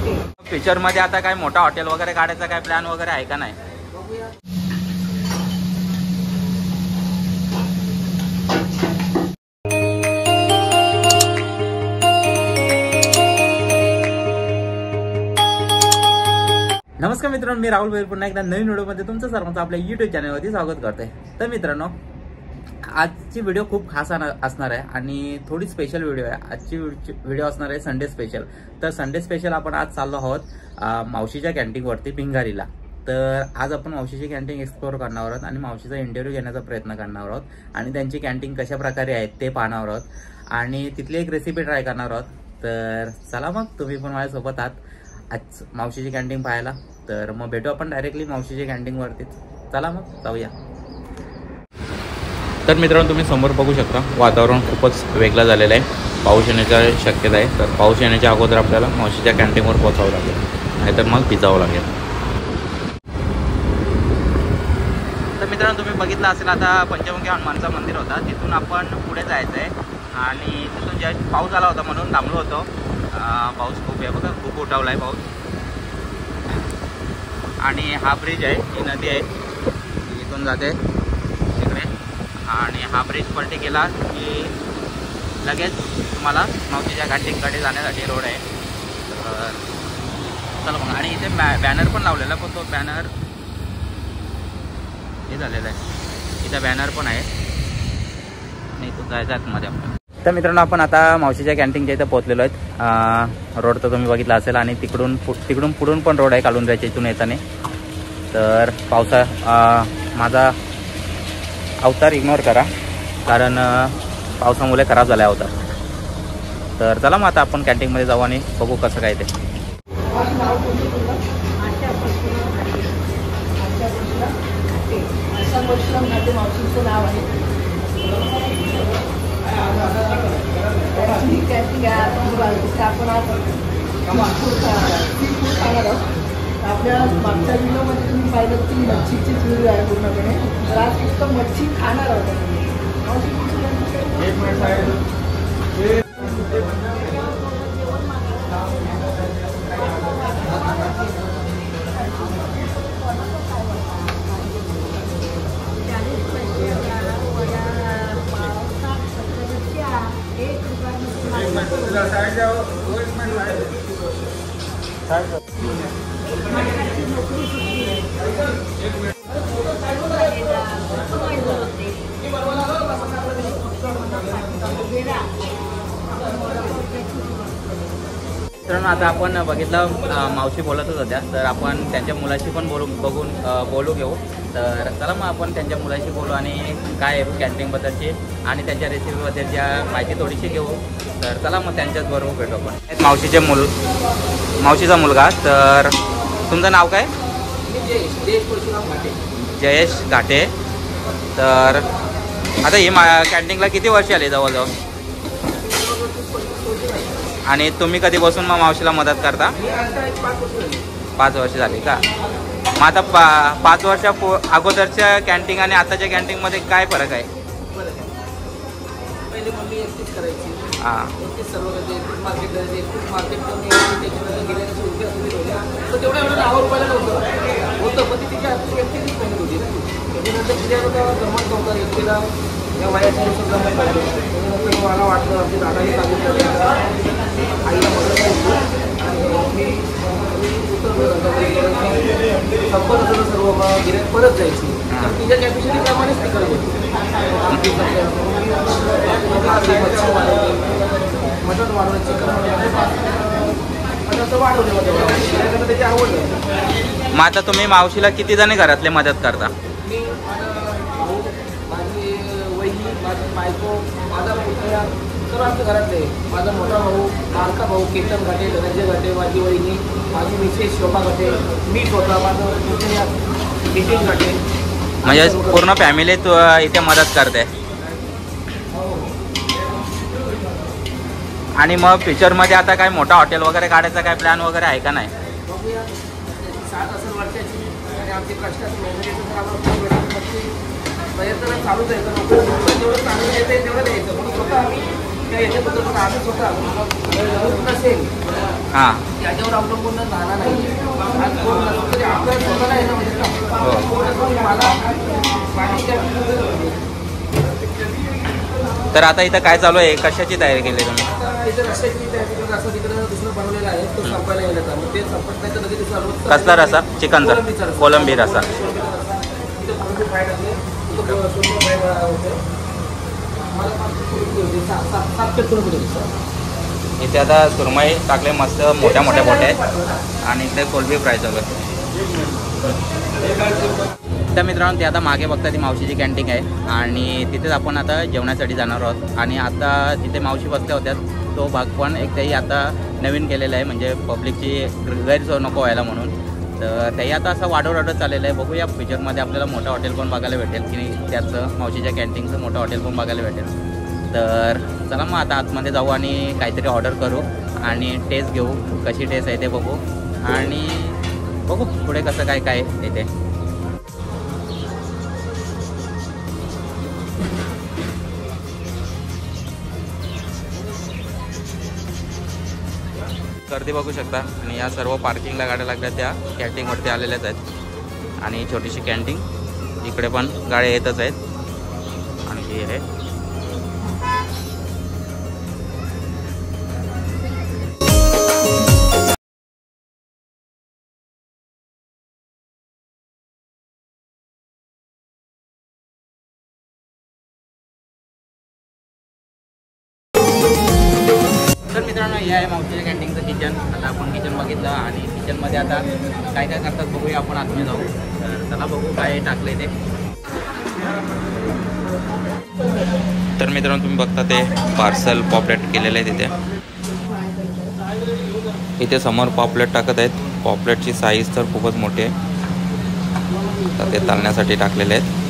Future मध्ये आता काय मोठा हॉटेल वगैरे काढायचा काय प्लॅन वगैरे आहे का नाही? नमस्कार मित्रांनो, मी राहुल भैर पुन्हा एकदा नवीन व्हिडिओमध्ये तुमचं सर्वांचं आपल्या YouTube चॅनलवरती स्वागत करते. तर मित्रांनो, आजची व्हिडिओ खूप खास असणार आहे आणि थोडी स्पेशल व्हिडिओ आहे. आजची व्हिडिओ असणार आहे संडे स्पेशल. तर संडे स्पेशल आपण आज चाललो आहोत मावशीच्या कॅन्टीनवरती भिंगारीला. तर आज आपण मावशीची कॅन्टीन एक्सप्लोअर करणार आहोत आणि मावशीचा इंटरव्ह्यू घेण्याचा प्रयत्न करणार आहोत आणि त्यांची कॅन्टीन कशा प्रकारे आहे ते पाहणार आहोत आणि तिथली एक रेसिपी ट्राय करणार आहोत. तर चला मग, तुम्ही पण माझ्यासोबत आहात आज मावशीची कॅन्टीन पाहायला. तर मग भेटू आपण डायरेक्टली मावशीच्या कॅन्टीनवरतीच. चला मग जाऊया. तर मित्रांनो, तुम्ही समोर बघू शकता वातावरण खूपच वेगळं झालेलं आहे. पाऊस येण्याची शक्यता आहे. तर पाऊस येण्याच्या अगोदर आपल्याला मावशीच्या कॅन्टीनवर पोहोचावं लागेल, नाहीतर मग भिजावं लागेल. तर मित्रांनो, तुम्ही बघितलं असेल आता पंचमुखी हनुमानचं मंदिर होता, तिथून आपण पुढे जायचं आहे आणि तिथून ज्या पाऊस आला होता म्हणून थांबलो होतो. पाऊस खूप आहे बघा, खूप उठावला आहे पाऊस. आणि हा ब्रिज आहे, ही नदी आहे, इथून जाते तिकडे आणि हा ब्रिज पलटी केला की लगेच तुम्हाला मावशीच्या कॅन्टीनकडे जाण्यासाठी रोड आहे. तर चला मग. आणि इथे बॅनर पण लावलेला, पण तो बॅनर हे झालेला आहे. इथं बॅनर पण आहे आणि इथून जायचं आतमध्ये आपण. तर मित्रांनो, आपण आता मावशीच्या कॅन्टीनच्या इथं पोहोचलेलो आहेत. रोड तर तुम्ही बघितला असेल आणि तिकडून पुढून पण रोड आहे काढून जायच्या इथून येताना. तर माझा अवतार इग्नोर करा, कारण पावसामुळे खराब झाला अवतार. तर चला मग आता आपण कॅन्टीनमध्ये जाऊ आणि बघू कसं काय ते. आपल्या मागच्या व्हिडिओमध्ये तुम्ही पाहिलं की मच्छीची व्हिडिओ आहे पूर्णपणे. तर आज फक्त मच्छी खाणार आहोत. मित्रांनो, आता आपण बघितलं मावशी बोलतच होत्या, तर आपण त्यांच्या मुलाशी पण बोलू घेऊ. तर चला मग आपण त्यांच्या मुलाशी बोलू आणि काय आहे कॅन्टीनबद्दलची आणि त्यांच्या रेसिपीबद्दलची माहिती थोडीशी घेऊ. तर चला मग त्यांच्याच बरोबर भेटू आपण. मावशीचा मुलगा. तर तुमचं नाव काय? जयेश घाटे. तर आता ही कॅन्टीनला किती वर्ष आली जवळजवळ? आणि तुम्ही कधीपासून मग मावशीला मदत करता? 5 वर्ष झाली का? मग आता 5 वर्षा अगोदरच्या कॅन्टीन आणि आताच्या कॅन्टीनमध्ये काय फरक आहे? पहिले मम्मी एकटीच करायची. हां, सर्व मार्केट करायचे. मार्केट करून गेल्याच्या उभ्या सुविधा होत्या. तर तेवढ्या एवढं 10 रुपयाला होतं, पण ती तिच्या हातची एकटीच पेमेंट होती ना. त्याच्यानंतर तिच्या जमत नव्हता एकटीला या वयाच्या जमत पाहिजे. त्याच्यानंतर मला वाटलं आमची दादाही सांगितलं आईला मदत करायची आणि मी संपर्क सर्व गिऱ्हाईक परत जायची. तर तिच्या कॅपॅसिटीप्रमाणेच ती करत होती. मटण वाढवलं, चिकन वाढवलं, वाढवलं त्याची आवडलं. मग आता तुम्ही मावशीला किती जणी घरातले मदत करता? मी, भाऊ, माझी वहिनी, माझी बायको, माझा पुतळा, सर्व आमच्या घरातले. माझा मोठा भाऊ, मालका भाऊ केतन घाटे, धनंजय घाटे, माझी वहिनी, माझी मिसेस शोभा घाटे, मी स्वतः, माझं पुतळा नितीन घाटे. म्हणजे पूर्ण फॅमिली इथे मदत करते. आणि मग फ्युचरमध्ये आता काय मोठा हॉटेल वगैरे काढायचा काय प्लॅन वगैरे आहे का नाही? 7 वर्षाची आणि आमची कष्टाची मेहनतीचं आम्हाला प्रयत्न चालूच आहे. तर जेवढं चांगलं येते तेवढं द्यायचं. म्हणून स्वतः आम्ही त्या याच्याबद्दल आम्ही स्वतः नसेल हां. त्याच्यावर अवलंबून राहणार नाही. आज कोण नसलं तरी आपल्या स्वतःला आहे ना म्हणजे का हो. मला बाकीच्या तर आता इथं काय चालू आहे, कशाची तयारी केली तुम्ही? आता इथं रस्त्याची तिकडं रस्ता तिकडं दुसरं बनवलेला आहे तो संपायला गेला तर मग ते संपत नाही तर लगेच दुसरा रोज कसला रसा? चिकनचा? कोलंबी रसा. तिथं कोलंबी फ्राय टाकले तिथं सोलून फ्राय होते. मला 7 प्लेट कोलंबी होती सर. इथे आता सुरमई टाकले मस्त मोठ्या मोठ्या आहेत आणि इथे कोलंबी फ्राय चालू आहे. त्या मित्रांनो, ते आता मागे बघता ती मावशीची कॅन्टीन आहे आणि तिथेच आपण आता जेवणासाठी जाणार आहोत. आणि आता तिथे मावशी बसल्या होत्या तो भाग पण एक त्याही आता नवीन केलेला आहे, म्हणजे पब्लिकची गैरसोय नको व्हायला म्हणून. तर त्याही आता असं वाढत चाललेलं आहे. बघूया फ्युचरमध्ये आपल्याला मोठं हॉटेल पण बघायला भेटेल की त्याचं मावशीच्या कॅन्टीनचं मोठं हॉटेल पण बघायला भेटेल. तर चला मग आता आतमध्ये जाऊ आणि काहीतरी ऑर्डर करू आणि टेस्ट घेऊ, कशी टेस्ट आहे ते बघू आणि बघू पुढे कसं काय काय येते. गर्दी बघू शकता आणि या सर्व पार्किंगला गाड्या लागल्या त्या कॅन्टीनवरती आलेल्याच आहेत. आणि छोटीशी कॅन्टीन इकडे पण गाड्या येतच आहेत. आणि हे आहे तर मित्रांनो, हे आहे मावशीच्या कॅन्टीनचं किचन. आता आपण किचन बघितलं आणि किचनमध्ये आता काय काय करतात बघूया आपण आतमध्ये जाऊ. तर चला बघू काय टाकले ते. तर मित्रांनो, तुम्ही बघता ते पार्सल पॉपलेट केलेलं आहे तिथे. इथे समोर पॉपलेट टाकत आहेत. पॉपलेटची साईज तर खूपच मोठी आहे. तर ते तळण्यासाठी टाकलेले आहेत.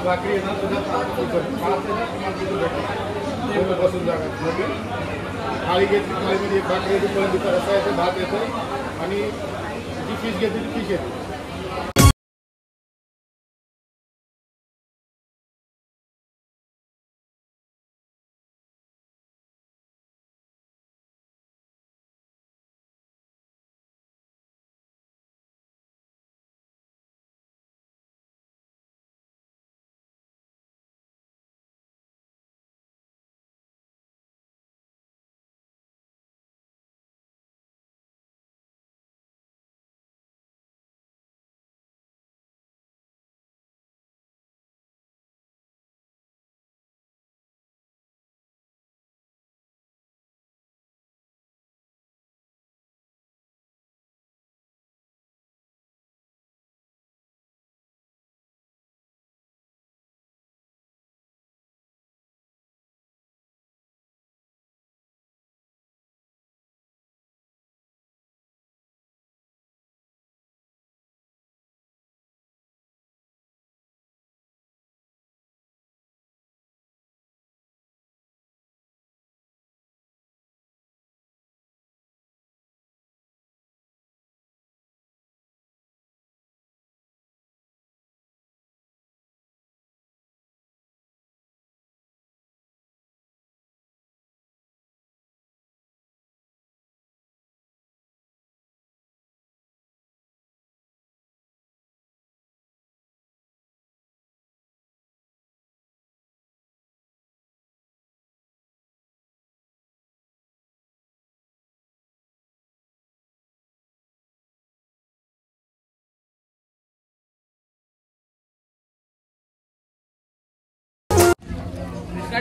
भाकरी आहे ना तुझा बसून जागा थाळी घेतली, थाळीमध्ये एक भाकरी येते, कोळंबीचा रस्सा येतो, भात येतो आणि जी फिश घेतली ती फिश येते.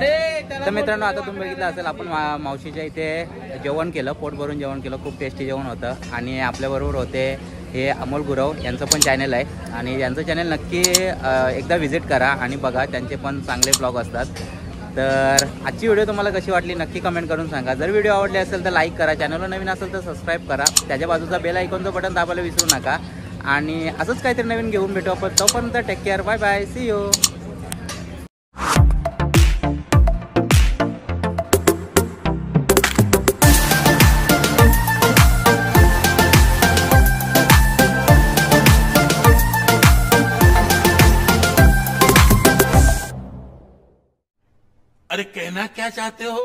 तर मित्रांनो आता तुम्ही बघितलं असेल आपण मावशीच्या इथे जेवण केलं, पोट भरून जेवण केलं, खूप टेस्टी जेवण होतं. आणि आपल्याबरोबर होते हे अमोल गुरव, यांचं पण चॅनल आहे आणि यांचं चॅनल नक्की एकदा व्हिजिट करा आणि बघा, त्यांचे पण चांगले ब्लॉग असतात. तर आजची व्हिडिओ तुम्हाला कशी वाटली नक्की कमेंट करून सांगा. जर व्हिडिओ आवडली असेल तर लाईक करा, चॅनलवर नवीन असेल तर सबस्क्राईब करा, त्याच्या बाजूचा बेल आयकॉनचं बटन दाबायला विसरू नका. आणि असंच काहीतरी नवीन घेऊन भेटू आपण. तोपर्यंत take care, bye bye, see you. अरे कहना क्या चाहते हो?